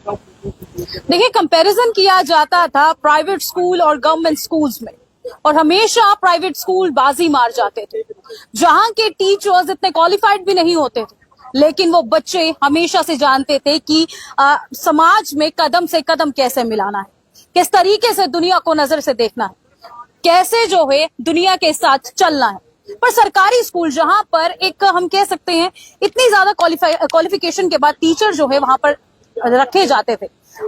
देखिए, कंपैरिजन किया जाता था प्राइवेट स्कूल और गवर्नमेंट स्कूल्स में, और हमेशा प्राइवेट स्कूल बाजी मार जाते थे, जहां के टीचर्स इतने क्वालिफाइड भी नहीं होते थे, लेकिन वो बच्चे हमेशा से जानते थे कि समाज में कदम से कदम कैसे मिलाना है, किस तरीके से दुनिया को नजर से देखना है, कैसे जो है दुनिया के साथ चलना है। पर सरकारी स्कूल जहां पर एक हम कह सकते हैं इतनी ज्यादा क्वालिफिकेशन के बाद टीचर जो है वहां पर रखे जाते थे,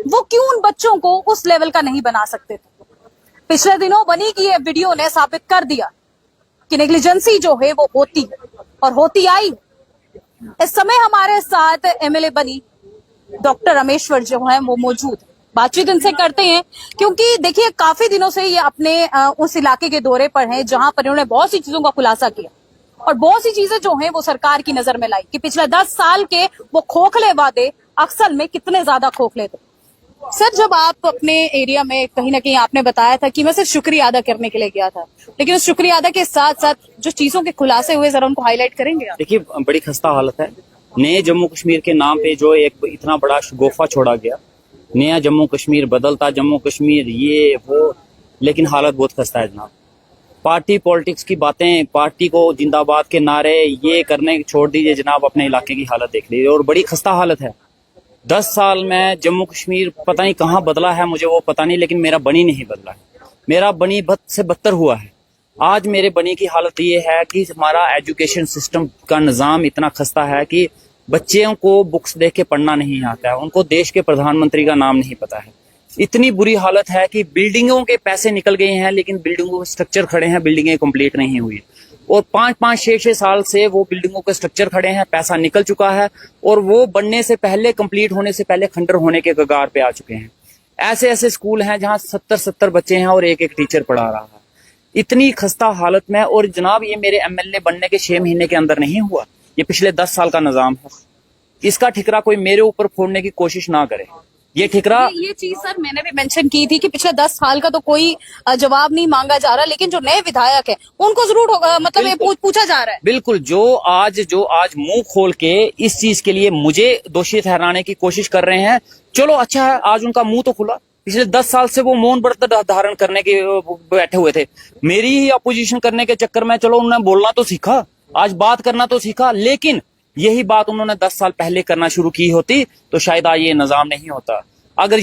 वो क्यों उन बच्चों को उस लेवल का नहीं बना सकते थे। पिछले दिनों बनी की ये वीडियो ने साबित कर दिया कि नेग्लिजेंसी जो है वो होती है और होती आई। इस समय हमारे साथ एमएलए बनी डॉक्टर रामेश्वर जो है वो मौजूद है, बातचीत इनसे करते हैं, क्योंकि देखिए काफी दिनों से ये अपने उस इलाके के दौरे पर हैं जहां पर इन्होंने बहुत सी चीजों का खुलासा किया और बहुत सी चीजें जो हैं वो सरकार की नजर में लाई कि पिछले 10 साल के वो खोखले वादे अक्सर में कितने ज्यादा खोखले थे। सर, जब आप अपने एरिया में कहीं ना कहीं आपने बताया था कि मैं सिर्फ शुक्रिया अदा करने के लिए गया था, लेकिन उस शुक्रिया अदा के साथ साथ जो चीजों के खुलासे हुए जरा उनको हाईलाइट करेंगे आप? देखिए, बड़ी खस्ता हालत है। नए जम्मू कश्मीर के नाम पे जो एक इतना बड़ा शगुफा छोड़ा गया, नया जम्मू कश्मीर, बदलता जम्मू कश्मीर, ये वो, लेकिन हालत बहुत खस्ता है जनाब। पार्टी पॉलिटिक्स की बातें, पार्टी को जिंदाबाद के नारे ये करने छोड़ दीजिए जनाब, अपने इलाके की हालत देख लीजिए, और बड़ी खस्ता हालत है। 10 साल में जम्मू कश्मीर पता नहीं कहाँ बदला है, मुझे वो पता नहीं, लेकिन मेरा बनी नहीं बदला है। मेरा बनी बद से बदतर हुआ है। आज मेरे बनी की हालत ये है कि हमारा एजुकेशन सिस्टम का निज़ाम इतना खस्ता है कि बच्चों को बुक्स देख के पढ़ना नहीं आता है, उनको देश के प्रधानमंत्री का नाम नहीं पता है। इतनी बुरी हालत है कि बिल्डिंगों के पैसे निकल गए हैं, लेकिन बिल्डिंगों के स्ट्रक्चर खड़े हैं, बिल्डिंगें कंप्लीट नहीं हुई, और 5-5, 6-6 साल से वो बिल्डिंगों के स्ट्रक्चर खड़े हैं, पैसा निकल चुका है, और वो बनने से पहले, कंप्लीट होने से पहले खंडर होने के कगार पे आ चुके हैं। ऐसे ऐसे स्कूल हैं जहां 70-70 बच्चे हैं और एक एक टीचर पढ़ा रहा है। इतनी खस्ता हालत में, और जनाब ये मेरे एमएलए बनने के 6 महीने के अंदर नहीं हुआ, ये पिछले 10 साल का निजाम है। इसका ठिकरा कोई मेरे ऊपर फोड़ने की कोशिश ना करे। ये ठिकरा, ये चीज सर मैंने भी मेंशन की थी कि पिछले 10 साल का तो कोई जवाब नहीं मांगा जा रहा, लेकिन जो नए विधायक है उनको जरूर मतलब ये पूछा जा रहा है। बिल्कुल, जो आज मुंह खोल के इस चीज के लिए मुझे दोषी ठहराने की कोशिश कर रहे हैं, चलो अच्छा है, आज उनका मुंह तो खुला। पिछले 10 साल से वो मौन व्रत धारण करने के बैठे हुए थे, मेरी ही अपोजिशन करने के चक्कर में चलो उन्होंने बोलना तो सीखा, आज बात करना तो सीखा, लेकिन यही बात उन्होंने 10 साल पहले करना शुरू की होती तो शायद आज ये निजाम नहीं होता। अगर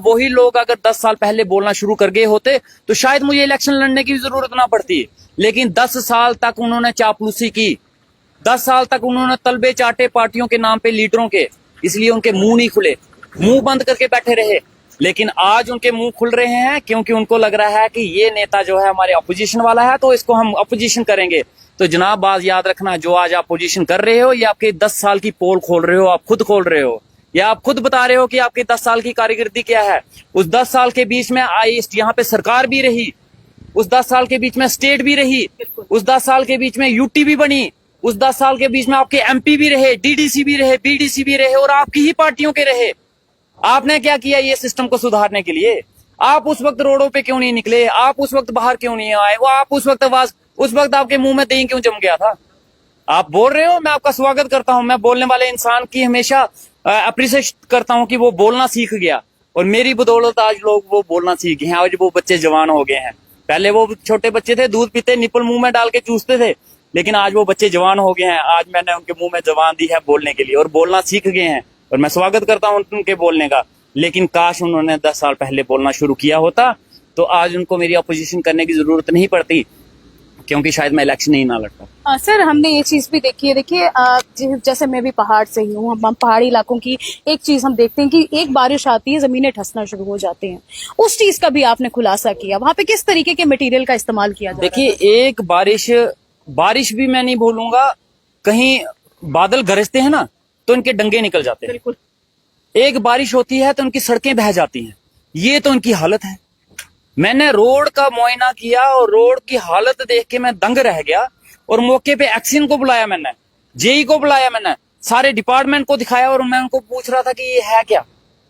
वही लोग अगर 10 साल पहले बोलना शुरू कर गए होते तो शायद मुझे इलेक्शन लड़ने की जरूरत ना पड़ती, लेकिन 10 साल तक उन्होंने चापलूसी की, 10 साल तक उन्होंने तलबे चाटे पार्टियों के नाम पे, लीडरों के, इसलिए उनके मुंह नहीं खुले, मुंह बंद करके बैठे रहे। लेकिन आज उनके मुंह खुल रहे हैं क्योंकि उनको लग रहा है कि ये नेता जो है हमारे अपोजिशन वाला है, तो इसको हम अपोजिशन करेंगे। तो जनाब बात याद रखना, जो आज आप अपोजिशन कर रहे हो, ये आपके 10 साल की पोल खोल रहे हो, आप खुद खोल रहे हो, या आप खुद बता रहे हो कि आपकी 10 साल की कारकिर्दी क्या है। उस 10 साल के बीच में यहाँ पे सरकार भी रही, उस 10 साल के बीच में स्टेट भी रही, उस 10 साल के बीच में यूटी भी बनी, उस 10 साल के बीच में आपके एमपी भी रहे, डीडीसी भी रहे, बीडीसी भी रहे, और आपकी ही पार्टियों के रहे। आपने क्या किया ये सिस्टम को सुधारने के लिए? आप उस वक्त रोडों पे क्यों नहीं निकले? आप उस वक्त बाहर क्यों नहीं आए? वो आप उस वक्त आपके मुंह में दही क्यों जम गया था? आप बोल रहे हो, मैं आपका स्वागत करता हूं, मैं बोलने वाले इंसान की हमेशा अप्रिशिएट करता हूं कि वो बोलना सीख गया, और मेरी बदौलत आज लोग वो बोलना सीख गए हैं, आज वो बच्चे जवान हो गए हैं। पहले वो छोटे बच्चे थे, दूध पीते, निपल मुंह में डाल के चूसते थे, लेकिन आज वो बच्चे जवान हो गए हैं। आज मैंने उनके मुंह में जबान दी है बोलने के लिए, और बोलना सीख गए हैं, और मैं स्वागत करता हूं उनके बोलने का। लेकिन काश उन्होंने 10 साल पहले बोलना शुरू किया होता तो आज उनको मेरी अपोजिशन करने की जरूरत नहीं पड़ती, क्योंकि शायद मैं इलेक्शन ही ना लड़ता। सर, हमने ये चीज भी देखी है, देखिए जैसे मैं भी पहाड़ से ही हूँ, हम पहाड़ी इलाकों की एक चीज हम देखते हैं कि एक बारिश आती है, जमीनें धंसना शुरू हो जाते हैं। उस चीज का भी आपने खुलासा किया, वहां पे किस तरीके के मटेरियल का इस्तेमाल किया जाता है? देखिए, एक बारिश भी मैं नहीं बोलूंगा, कहीं बादल गरजते हैं ना तो इनके डंगे निकल जाते हैं। बिल्कुल। एक बारिश होती है तो उनकी सड़कें बह जाती हैं। ये तो उनकी हालत है। मैंने रोड का मुआयना किया और रोड की हालत देख के मैं दंग रह गया, और मौके पे एक्शन को बुलाया, मैंने जेई को बुलाया, मैंने सारे डिपार्टमेंट को दिखाया, और मैं उनको पूछ रहा था कि ये है क्या,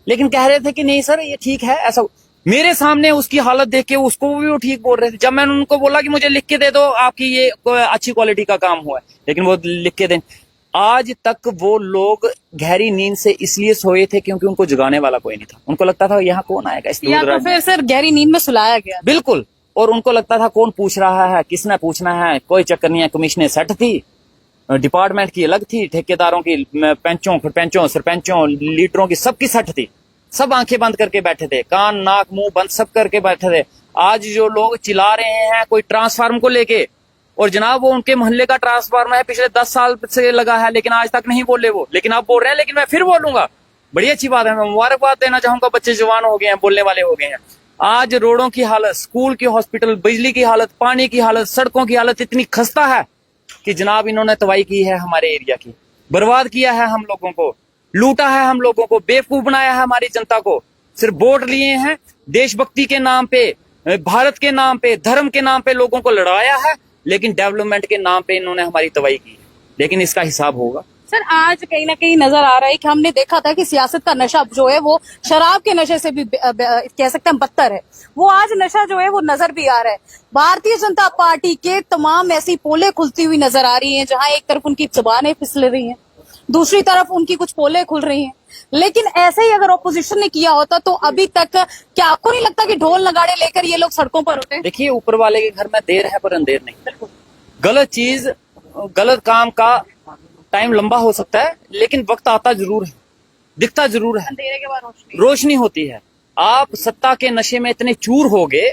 लेकिन कह रहे थे कि नहीं सर ये ठीक है। ऐसा मेरे सामने उसकी हालत देख के उसको भी वो ठीक बोल रहे थे। जब मैंने उनको बोला कि मुझे लिख के दे दो आपकी ये अच्छी क्वालिटी का काम हुआ है, लेकिन वो लिख के दें, आज तक वो लोग गहरी नींद से इसलिए सोए थे क्योंकि उनको जगाने वाला कोई नहीं था। उनको लगता था यहाँ कौन आएगा इस या दूर तो दराज में। फिर सर गहरी नींद में सुलाया गया। बिल्कुल। और उनको लगता था कौन पूछ रहा है, किसने पूछना है, कोई चक्कर नहीं है। कमीशनें सेट थी, डिपार्टमेंट की अलग थी, ठेकेदारों की, पंचों सरपंचों लीडरों की सबकी सेट थी। सब आंखें बंद करके बैठे थे, कान नाक मुंह बंद सब करके बैठे थे। आज जो लोग चिल्ला रहे हैं कोई ट्रांसफार्म को लेके, और जनाब वो उनके मोहल्ले का ट्रांसफार्मर है, पिछले 10 साल से लगा है, लेकिन आज तक नहीं बोले वो। लेकिन अब बोल रहे हैं, लेकिन मैं फिर बोलूंगा। बड़ी अच्छी बात है, मैं मुबारकबाद देना चाहूंगा, बच्चे जवान हो गए हैं, बोलने वाले हो गए हैं। आज रोडों की हालत, स्कूल की, हॉस्पिटल, बिजली की हालत, पानी की हालत, सड़कों की हालत इतनी खस्ता है कि जनाब इन्होंने तबाही की है हमारे एरिया की, बर्बाद किया है हम लोगों को, लूटा है हम लोगों को, बेवकूफ बनाया है हमारी जनता को। सिर्फ वोट लिए हैं, देशभक्ति के नाम पे, भारत के नाम पे, धर्म के नाम पे लोगों को लड़ाया है, लेकिन डेवलपमेंट के नाम पे इन्होंने हमारी तबाही की है। लेकिन इसका हिसाब होगा। सर आज कहीं ना कहीं नजर आ रहा है कि हमने देखा था कि सियासत का नशा जो है वो शराब के नशे से भी कह सकते हैं बदतर है। वो आज नशा जो है वो नजर भी आ रहा है। भारतीय जनता पार्टी के तमाम ऐसी पोलें खुलती हुई नजर आ रही हैं जहां एक तरफ उनकी जुबानें फिसल रही हैं, दूसरी तरफ उनकी कुछ पोलें खुल रही हैं। लेकिन ऐसे ही अगर ऑपोजिशन ने किया होता तो अभी तक क्या आपको नहीं लगता कि ढोल नगाड़े लेकर ये लोग सड़कों पर होते? देखिए, ऊपर वाले के घर में देर है पर अंधेर नहीं। गलत चीज, गलत काम का टाइम लंबा हो सकता है, लेकिन वक्त आता जरूर है, दिखता जरूर है, अंधेरे के बाद रोशनी होती है। आप सत्ता के नशे में इतने चूर हो गए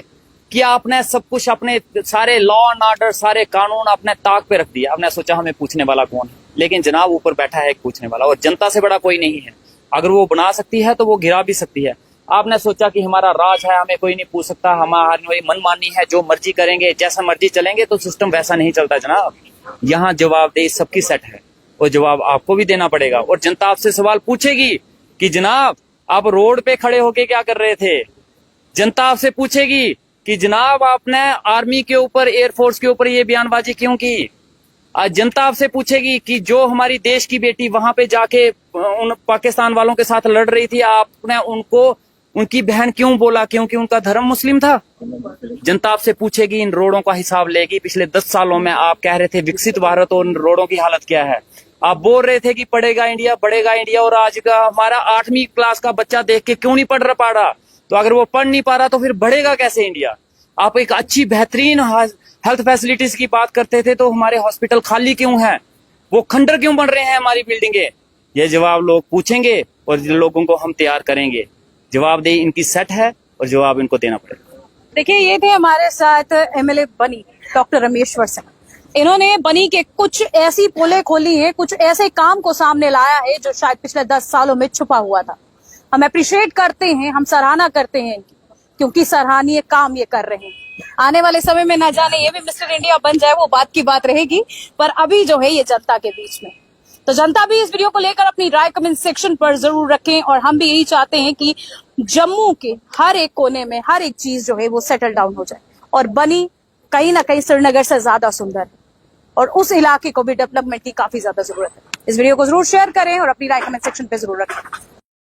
कि आपने सब कुछ, अपने सारे लॉ एंड ऑर्डर, सारे कानून अपने ताक पे रख दिया। आपने सोचा हमें पूछने वाला कौन है, लेकिन जनाब ऊपर बैठा है एक पूछने वाला, और जनता से बड़ा कोई नहीं है। अगर वो बना सकती है तो वो गिरा भी सकती है। आपने सोचा कि हमारा राज है, हमें कोई नहीं पूछ सकता, हमारी मनमानी है, जो मर्जी करेंगे, जैसा मर्जी चलेंगे, तो सिस्टम वैसा नहीं चलता जनाब। यहाँ जवाबदेही सबकी सेट है, और जवाब आपको भी देना पड़ेगा। और जनता आपसे सवाल पूछेगी कि जनाब आप रोड पे खड़े होके क्या कर रहे थे। जनता आपसे पूछेगी कि जनाब आपने आर्मी के ऊपर, एयरफोर्स के ऊपर ये बयानबाजी क्यों की। आज जनता आपसे पूछेगी कि जो हमारी देश की बेटी वहां पे जाके उन पाकिस्तान वालों के साथ लड़ रही थी, आपने उनको उनकी बहन क्यों बोला, क्योंकि उनका धर्म मुस्लिम था। जनता आपसे पूछेगी, इन रोडों का हिसाब लेगी। पिछले 10 सालों में आप कह रहे थे विकसित भारत, और इन रोडों की हालत क्या है। आप बोल रहे थे कि पढ़ेगा इंडिया, बढ़ेगा इंडिया, और आज का हमारा 8वीं क्लास का बच्चा देख के क्यों नहीं पढ़ पा रहा। तो अगर वो पढ़ नहीं पा रहा तो फिर बढ़ेगा कैसे इंडिया। आप एक अच्छी बेहतरीन हेल्थ फैसिलिटीज की बात करते थे, तो हमारे हॉस्पिटल खाली क्यों हैं, वो खंडर क्यों बन रहे हैं हमारी बिल्डिंगें। ये जवाब लोग पूछेंगे और लोगों को हम तैयार करेंगे। जवाबदेही इनकी सेट है और जवाब इनको देना पड़ेगा। देखिए, ये थे हमारे साथ एमएलए बनी डॉक्टर रमेश्वर सिंह। इन्होंने बनी के कुछ ऐसी पोलें खोली हैं, कुछ ऐसे काम को सामने लाया है जो शायद पिछले 10 सालों में छुपा हुआ था। हम अप्रिशिएट करते हैं, हम सराहना करते हैं क्योंकि सराहनीय काम ये कर रहे हैं। आने वाले समय में ना जाने ये भी मिस्टर इंडिया बन जाए, वो बात की बात रहेगी। पर अभी जो है ये जनता के बीच में, तो जनता भी इस वीडियो को लेकर अपनी राय कमेंट सेक्शन पर जरूर रखें। और हम भी यही चाहते हैं कि जम्मू के हर एक कोने में हर एक चीज जो है वो सेटल डाउन हो जाए, और बनी कहीं ना कहीं श्रीनगर से ज्यादा सुंदर है, और उस इलाके को भी डेवलपमेंट की काफी ज्यादा जरूरत है। इस वीडियो को जरूर शेयर करें और अपनी राय कमेंट सेक्शन पे जरूर रखें।